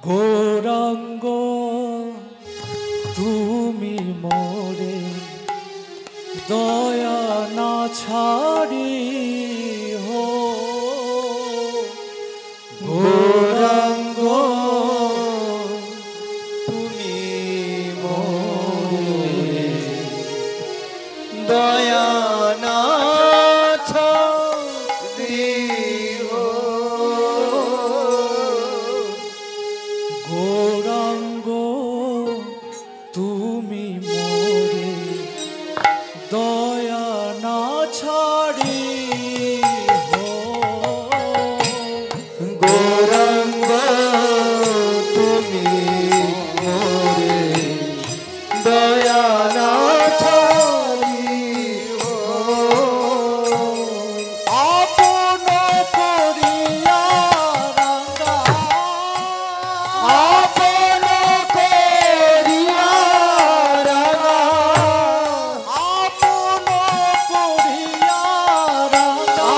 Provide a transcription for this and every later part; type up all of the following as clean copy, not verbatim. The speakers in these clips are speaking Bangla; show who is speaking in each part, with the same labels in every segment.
Speaker 1: গৌরাঙ্গ তুমি মোরে দয়া না ছাড়ি হো গৌরাঙ্গ তুমি মোরে দয়া না ছাড়ি হো গৌরাঙ্গ তুমি মোরে দয়া না ছাড়ি হো গৌরাঙ্গ তুমি মোরে দয়া না ছাড়ি হো আপন করিয়া রাঙা আপন করিয়া রাঙা আপন করিয়া রাঙা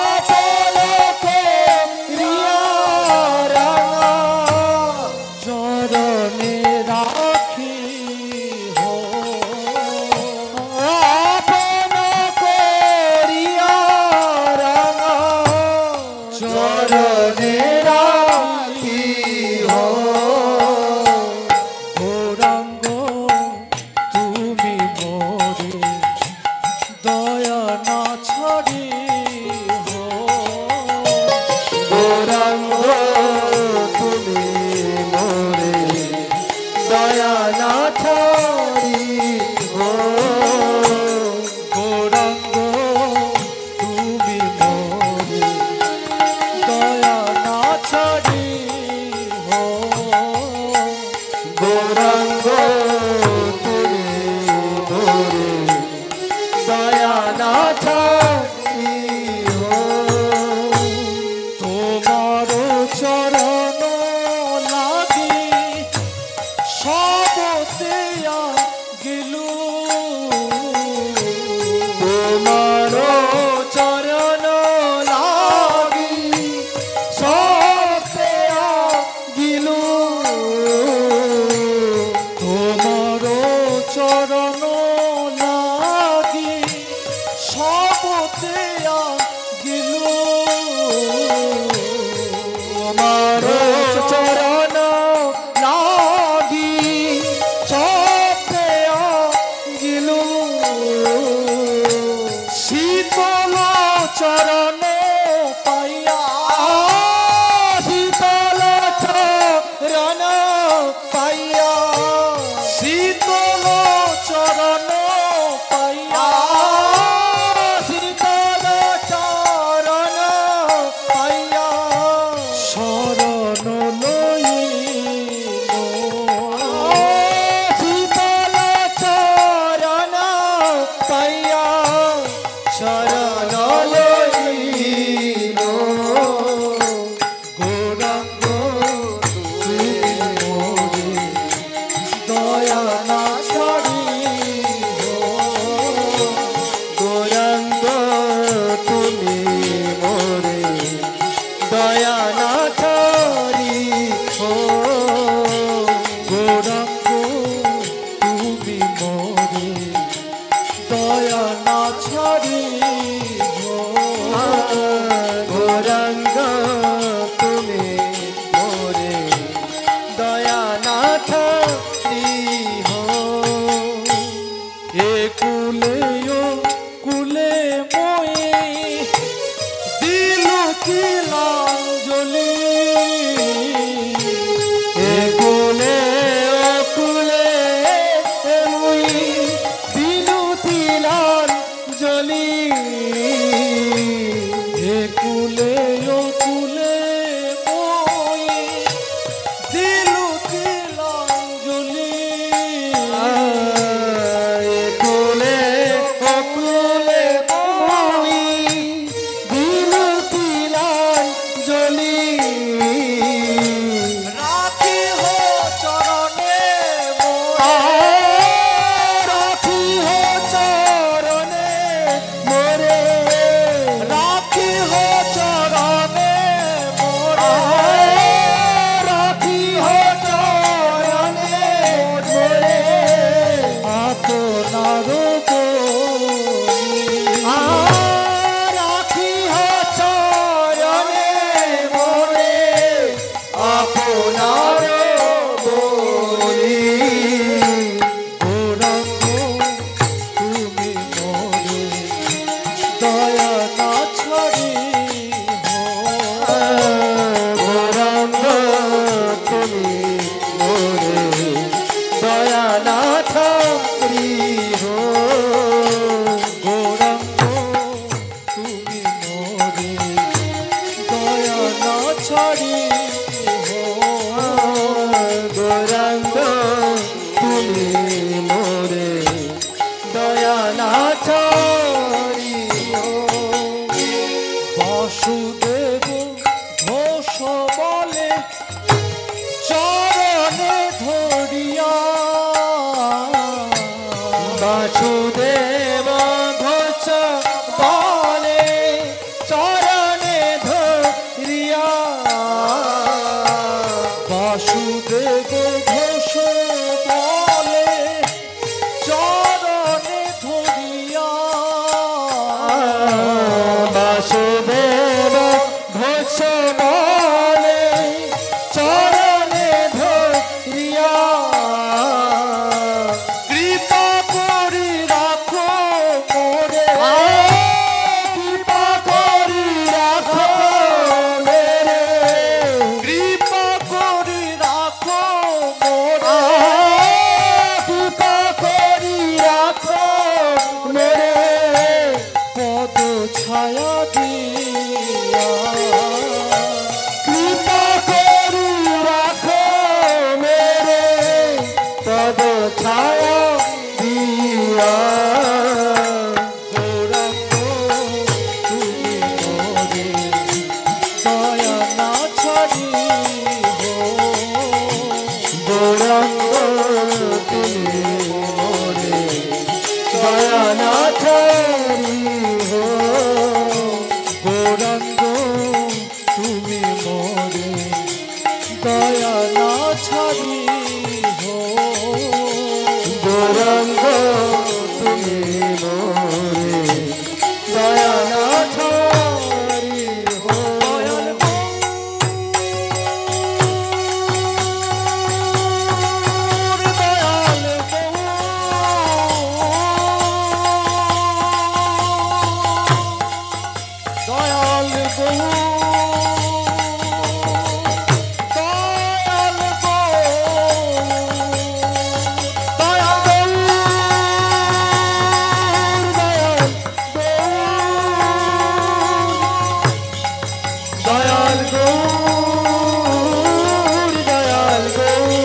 Speaker 1: আপন করিয়া রাঙা চরণে রাখি হো আপন করিয়া রাঙা চরণে রাখি হো গৌরাঙ্গ তুমি মোরে দয়া না ছাড়ি হো গৌরাঙ্গ তুমি মোরে দয়া না ছাড়ি হো গৌরাঙ্গ তুমি মোরে দয়া না ছাড়ি হো গৌরাঙ্গ তুমি মোরে দয়া না ছাড়ি হো তোমার চরণ লাগি সবতেয়া গেলু তোমার চরণ লাগি সবতেয়া গেলু তোমার চরণ লাগি সবতেয়া গেলু তোমার চরণ লাগি সবতেয়া গেলু শীতল চরণ পাইয়া শীতল চরণ পাইয়া শীতল চরণ পাইয়া শীতল চরণ পাইয়া শরণ লইল শীতল চরণ পাইয়া শরণ লইল গৌরাঙ্গ তুমি মোরে দয়া না ছাড়ি হো গৌরাঙ্গ তুমি মোরে দয়া না ছাড়ি হো গৌরাঙ্গ তুমি মোরে দয়া না ছাড়ি হো গৌরাঙ্গ তুমি মোরে দয়া না ছাড়ি হো এ কুলে ও কুলে মোয়ে দিলু তিলাঞ্জলি এ কুলে ও কুলে মুই দিলু তিলাঞ্জলি এ কুলে ও কুলে মই দিলু তিলাঞ্জলি এ কুলে ও কুলে মই দিলু তিলাঞ্জলি রাখি হো চরণে মোরে রাখি হো চরণে মোরে রাখি হো চরণে ছাড়ি গৌরাঙ্গ তুমি মোরে দয়া না ছাড়িও বাসুদেব ঘোষ বলে চরণে ধরিয়া বাসুদেব ঘোষ বলে চরণে ধরিয়া বাসুদেব ঘোষ বলে চরণে ধরিয়া বাসুদেব ঘোষ বলে চরণে ধরিয়া কৃপা করি রাখো মোরে কৃপা করি রাখো মেরে কৃপা করি রাখো মোরে কৃপা করি রাখো মেরে পদ ছায়া দিয়া কৃপা করি রাখো মেরে পদ ছায়া দিয়া গৌরাঙ্গ তুমি মোরে দয়া না ছাড়িব গৌরাঙ্গ তুমি মোরে দয়া না ছাড়িব গৌরাঙ্গ তুমি মোরে দয়া না ছাড়িব গৌরাঙ্গ তুমি মোরে দয়া না ছাড়িব দয়াল গৌর দয়াল দয়াল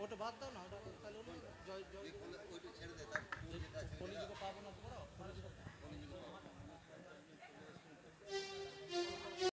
Speaker 1: ওটা বাদ দাও না, ওটা তাহলে জয় জয় ওইটা ছেড়ে দে, তার পাবো না তোমরা